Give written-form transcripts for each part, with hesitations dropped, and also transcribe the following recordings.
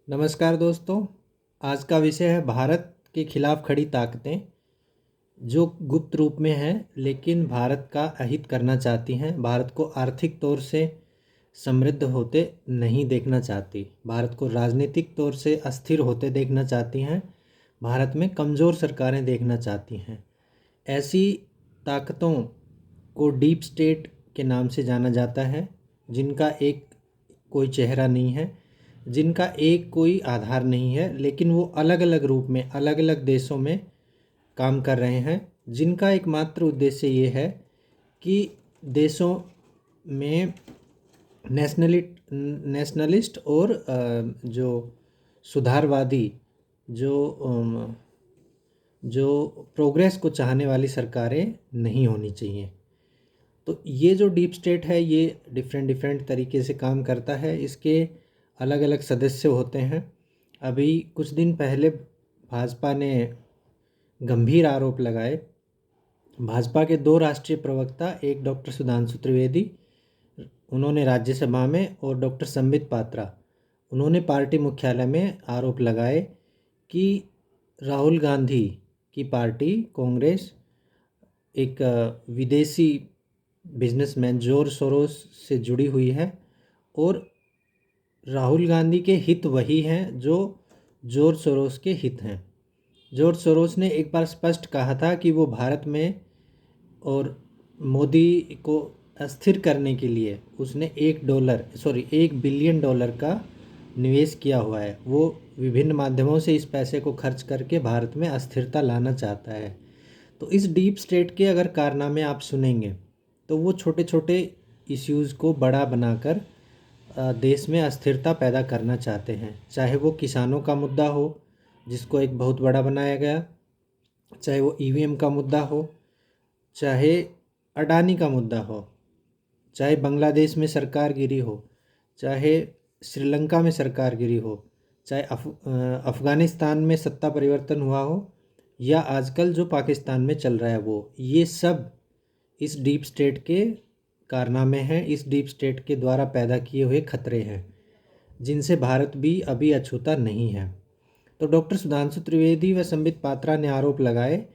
नमस्कार दोस्तों। आज का विषय है भारत के खिलाफ खड़ी ताकतें जो गुप्त रूप में हैं लेकिन भारत का अहित करना चाहती हैं। भारत को आर्थिक तौर से समृद्ध होते नहीं देखना चाहती, भारत को राजनीतिक तौर से अस्थिर होते देखना चाहती हैं, भारत में कमज़ोर सरकारें देखना चाहती हैं। ऐसी ताकतों को डीप स्टेट के नाम से जाना जाता है, जिनका एक कोई चेहरा नहीं है, जिनका एक कोई आधार नहीं है, लेकिन वो अलग अलग रूप में अलग अलग देशों में काम कर रहे हैं, जिनका एकमात्र उद्देश्य ये है कि देशों में नेशनलिस्ट और जो सुधारवादी जो प्रोग्रेस को चाहने वाली सरकारें नहीं होनी चाहिए। तो ये जो डीप स्टेट है ये डिफरेंट डिफरेंट तरीके से काम करता है, इसके अलग अलग सदस्य होते हैं। अभी कुछ दिन पहले भाजपा ने गंभीर आरोप लगाए। भाजपा के दो राष्ट्रीय प्रवक्ता, एक डॉक्टर सुधांशु त्रिवेदी, उन्होंने राज्यसभा में, और डॉक्टर संबित पात्रा, उन्होंने पार्टी मुख्यालय में आरोप लगाए कि राहुल गांधी की पार्टी कांग्रेस एक विदेशी बिजनेसमैन जॉर्ज सोरोस से जुड़ी हुई है, और राहुल गांधी के हित वही हैं जो जॉर्ज सोरोस के हित हैं। जॉर्ज सोरोस ने एक बार स्पष्ट कहा था कि वो भारत में और मोदी को अस्थिर करने के लिए उसने $1 बिलियन का निवेश किया हुआ है। वो विभिन्न माध्यमों से इस पैसे को खर्च करके भारत में अस्थिरता लाना चाहता है। तो इस डीप स्टेट के अगर कारनामे आप सुनेंगे तो वो छोटे छोटे इश्यूज़ को बड़ा बनाकर देश में अस्थिरता पैदा करना चाहते हैं। चाहे वो किसानों का मुद्दा हो, जिसको एक बहुत बड़ा बनाया गया, चाहे वो ईवीएम का मुद्दा हो, चाहे अडानी का मुद्दा हो, चाहे बांग्लादेश में सरकार गिरी हो, चाहे श्रीलंका में सरकार गिरी हो, चाहे अफ़गानिस्तान में सत्ता परिवर्तन हुआ हो, या आजकल जो पाकिस्तान में चल रहा है वो, ये सब इस डीप स्टेट के कारनामे हैं, इस डीप स्टेट के द्वारा पैदा किए हुए खतरे हैं, जिनसे भारत भी अभी अछूता नहीं है। तो डॉक्टर सुधांशु त्रिवेदी व संबित पात्रा ने आरोप लगाए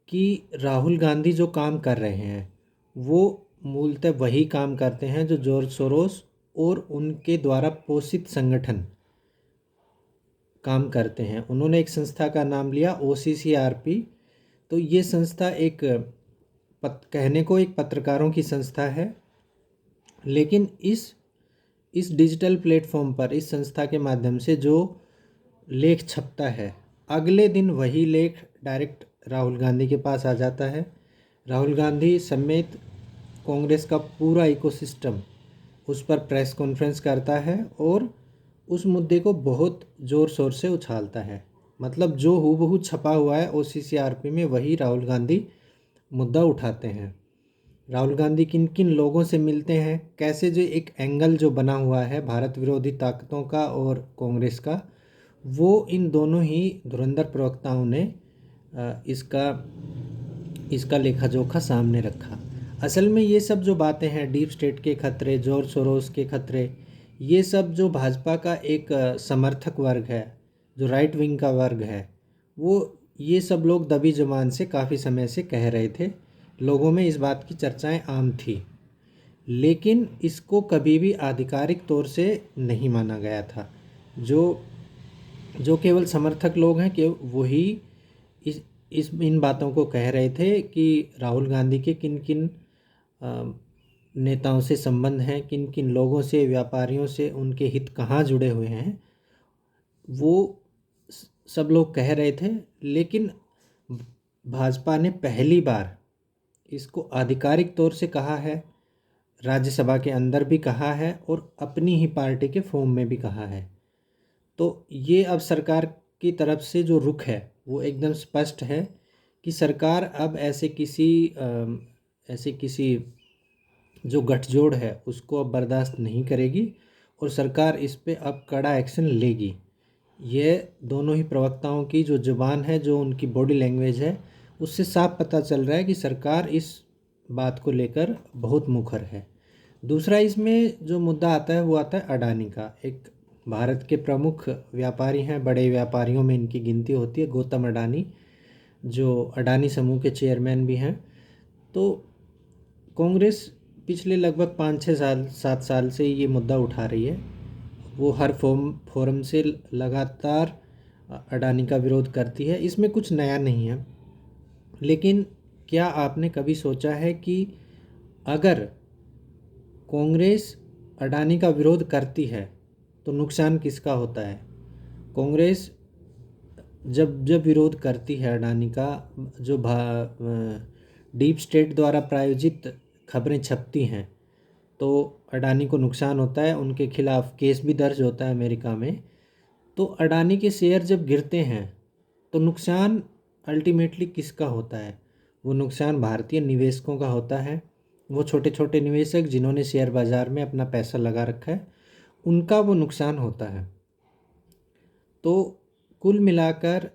कि राहुल गांधी जो काम कर रहे हैं वो मूलतः वही काम करते हैं जो जॉर्ज सोरोस और उनके द्वारा पोषित संगठन काम करते हैं। उन्होंने एक संस्था का नाम लिया OCCRP। तो ये संस्था एक कहने को एक पत्रकारों की संस्था है, लेकिन इस डिजिटल प्लेटफॉर्म पर इस संस्था के माध्यम से जो लेख छपता है, अगले दिन वही लेख डायरेक्ट राहुल गांधी के पास आ जाता है। राहुल गांधी समेत कांग्रेस का पूरा इकोसिस्टम उस पर प्रेस कॉन्फ्रेंस करता है और उस मुद्दे को बहुत ज़ोर शोर से उछालता है। मतलब जो हूबहू छपा हुआ है OCCRP में, वही राहुल गांधी मुद्दा उठाते हैं। राहुल गांधी किन किन लोगों से मिलते हैं, कैसे जो एक एंगल जो बना हुआ है भारत विरोधी ताकतों का और कांग्रेस का, वो इन दोनों ही धुरंधर प्रवक्ताओं ने इसका लेखा जोखा सामने रखा। असल में ये सब जो बातें हैं, डीप स्टेट के खतरे, जॉर्ज सोरोस के खतरे, ये सब जो भाजपा का एक समर्थक वर्ग है, जो राइट विंग का वर्ग है, वो ये सब लोग दबी जुबान से काफ़ी समय से कह रहे थे। लोगों में इस बात की चर्चाएं आम थी, लेकिन इसको कभी भी आधिकारिक तौर से नहीं माना गया था। जो केवल समर्थक लोग हैं कि वही इन बातों को कह रहे थे कि राहुल गांधी के किन किन नेताओं से संबंध हैं, किन किन लोगों से, व्यापारियों से उनके हित कहाँ जुड़े हुए हैं, वो सब लोग कह रहे थे। लेकिन भाजपा ने पहली बार इसको आधिकारिक तौर से कहा है, राज्यसभा के अंदर भी कहा है और अपनी ही पार्टी के फॉर्म में भी कहा है। तो ये अब सरकार की तरफ से जो रुख है वो एकदम स्पष्ट है कि सरकार अब ऐसे किसी जो गठजोड़ है उसको अब बर्दाश्त नहीं करेगी और सरकार इस पे अब कड़ा एक्शन लेगी। ये दोनों ही प्रवक्ताओं की जो जुबान है, जो उनकी बॉडी लैंग्वेज है, उससे साफ पता चल रहा है कि सरकार इस बात को लेकर बहुत मुखर है। दूसरा इसमें जो मुद्दा आता है वो आता है अडानी का। एक भारत के प्रमुख व्यापारी हैं, बड़े व्यापारियों में इनकी गिनती होती है, गौतम अडानी, जो अडानी समूह के चेयरमैन भी हैं। तो कांग्रेस पिछले लगभग 5-6 साल 7 साल से ये मुद्दा उठा रही है। वो हर फोरम से लगातार अडानी का विरोध करती है। इसमें कुछ नया नहीं है, लेकिन क्या आपने कभी सोचा है कि अगर कांग्रेस अडानी का विरोध करती है तो नुकसान किसका होता है? कांग्रेस जब जब विरोध करती है अडानी का, जो डीप स्टेट द्वारा प्रायोजित खबरें छपती हैं, तो अडानी को नुकसान होता है, उनके खिलाफ केस भी दर्ज होता है अमेरिका में। तो अडानी के शेयर जब गिरते हैं तो नुकसान अल्टीमेटली किसका होता है? वो नुकसान भारतीय निवेशकों का होता है। वो छोटे छोटे निवेशक जिन्होंने शेयर बाज़ार में अपना पैसा लगा रखा है, उनका वो नुकसान होता है। तो कुल मिलाकर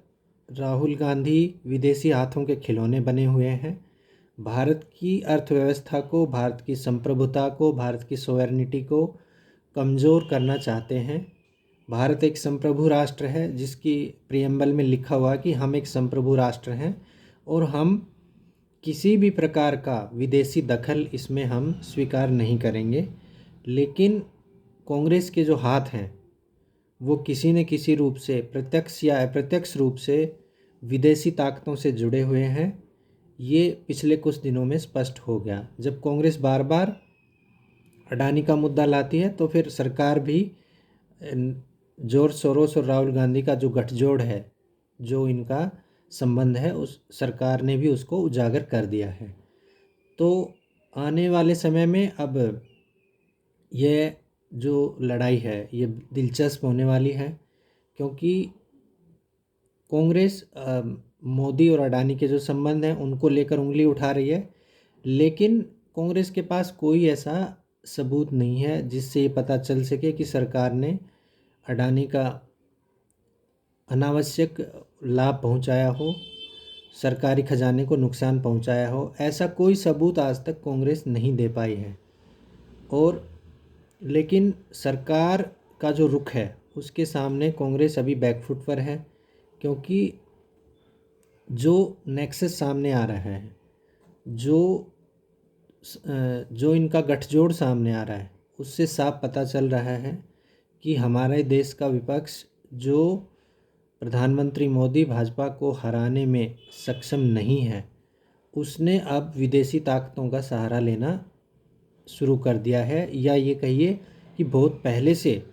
राहुल गांधी विदेशी हाथों के खिलौने बने हुए हैं। भारत की अर्थव्यवस्था को, भारत की संप्रभुता को, भारत की सॉवरेनिटी को कमज़ोर करना चाहते हैं। भारत एक संप्रभु राष्ट्र है, जिसकी प्रियम्बल में लिखा हुआ कि हम एक संप्रभु राष्ट्र हैं और हम किसी भी प्रकार का विदेशी दखल इसमें हम स्वीकार नहीं करेंगे। लेकिन कांग्रेस के जो हाथ हैं वो किसी न किसी रूप से, प्रत्यक्ष या अप्रत्यक्ष रूप से, विदेशी ताकतों से जुड़े हुए हैं। ये पिछले कुछ दिनों में स्पष्ट हो गया। जब कांग्रेस बार बार अडानी का मुद्दा लाती है तो फिर सरकार भी, जॉर्ज सोरोस और राहुल गांधी का जो गठजोड़ है, जो इनका संबंध है, उस सरकार ने भी उसको उजागर कर दिया है। तो आने वाले समय में अब ये जो लड़ाई है ये दिलचस्प होने वाली है, क्योंकि कांग्रेस मोदी और अडानी के जो संबंध हैं उनको लेकर उंगली उठा रही है, लेकिन कांग्रेस के पास कोई ऐसा सबूत नहीं है जिससे ये पता चल सके कि सरकार ने अडानी का अनावश्यक लाभ पहुंचाया हो, सरकारी खजाने को नुकसान पहुंचाया हो। ऐसा कोई सबूत आज तक कांग्रेस नहीं दे पाई है। और लेकिन सरकार का जो रुख है उसके सामने कांग्रेस अभी बैकफुट पर है, क्योंकि जो नेक्सस सामने आ रहा है, जो इनका गठजोड़ सामने आ रहा है, उससे साफ पता चल रहा है कि हमारे देश का विपक्ष, जो प्रधानमंत्री मोदी भाजपा को हराने में सक्षम नहीं है, उसने अब विदेशी ताकतों का सहारा लेना शुरू कर दिया है, या ये कहिए कि बहुत पहले से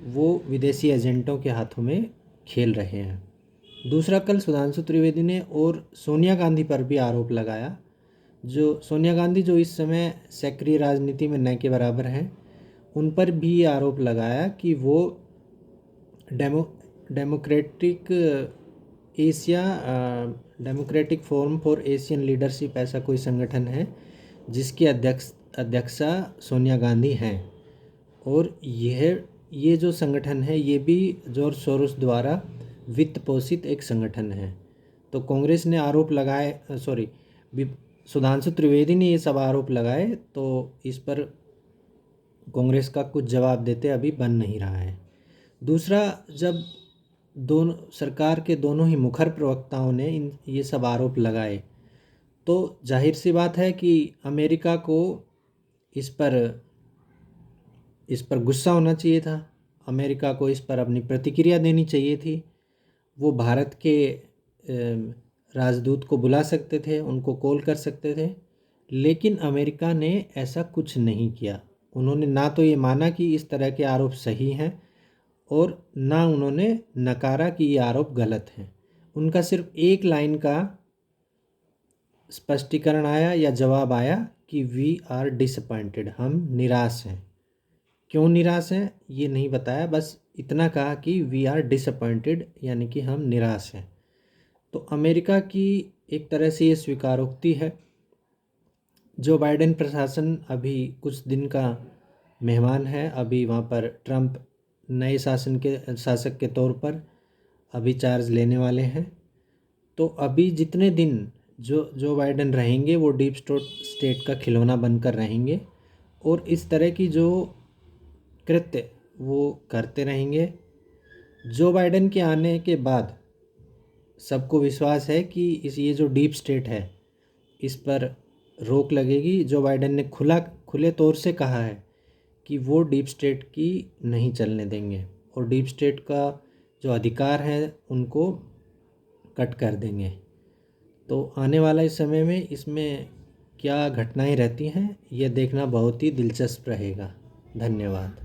वो विदेशी एजेंटों के हाथों में खेल रहे हैं। दूसरा, कल सुधांशु त्रिवेदी ने और सोनिया गांधी पर भी आरोप लगाया। जो सोनिया गांधी, जो इस समय सक्रिय राजनीति में न के बराबर हैं, उन पर भी ये आरोप लगाया कि वो democratic Asia democratic forum for Asian leadership ऐसा कोई संगठन है जिसकी अध्यक्षा सोनिया गांधी हैं। और ये जो संगठन है ये भी जॉर्ज सोरोस द्वारा वित्त पोषित एक संगठन है। तो कांग्रेस ने आरोप लगाए, सुधांशु त्रिवेदी ने ये सब आरोप लगाए, तो इस पर कांग्रेस का कुछ जवाब देते अभी बन नहीं रहा है। दूसरा, जब दोनों सरकार के दोनों ही मुखर प्रवक्ताओं ने ये सब आरोप लगाए, तो जाहिर सी बात है कि अमेरिका को इस पर गुस्सा होना चाहिए था। अमेरिका को इस पर अपनी प्रतिक्रिया देनी चाहिए थी। वो भारत के राजदूत को बुला सकते थे, उनको कॉल कर सकते थे, लेकिन अमेरिका ने ऐसा कुछ नहीं किया। उन्होंने ना तो ये माना कि इस तरह के आरोप सही हैं, और ना उन्होंने नकारा कि ये आरोप गलत हैं। उनका सिर्फ एक लाइन का स्पष्टीकरण आया या जवाब आया कि वी आर डिसअपॉइंटेड, हम निराश हैं। क्यों निराश हैं ये नहीं बताया, बस इतना कहा कि वी आर डिसअपॉइंटेड, यानी कि हम निराश हैं। तो अमेरिका की एक तरह से ये स्वीकारोक्ति है। जो बाइडेन प्रशासन अभी कुछ दिन का मेहमान है, अभी वहाँ पर ट्रंप नए शासक के तौर पर अभी चार्ज लेने वाले हैं। तो अभी जितने दिन जो बाइडेन रहेंगे वो डीप स्टेट का खिलौना बनकर रहेंगे, और इस तरह की जो कृत्य वो करते रहेंगे। जो बाइडेन के आने के बाद सबको विश्वास है कि ये जो डीप स्टेट है इस पर रोक लगेगी। जो बाइडेन ने खुले तौर से कहा है कि वो डीप स्टेट की नहीं चलने देंगे और डीप स्टेट का जो अधिकार है उनको कट कर देंगे। तो आने वाला इस समय में इसमें क्या घटनाएं रहती हैं ये देखना बहुत ही दिलचस्प रहेगा। धन्यवाद।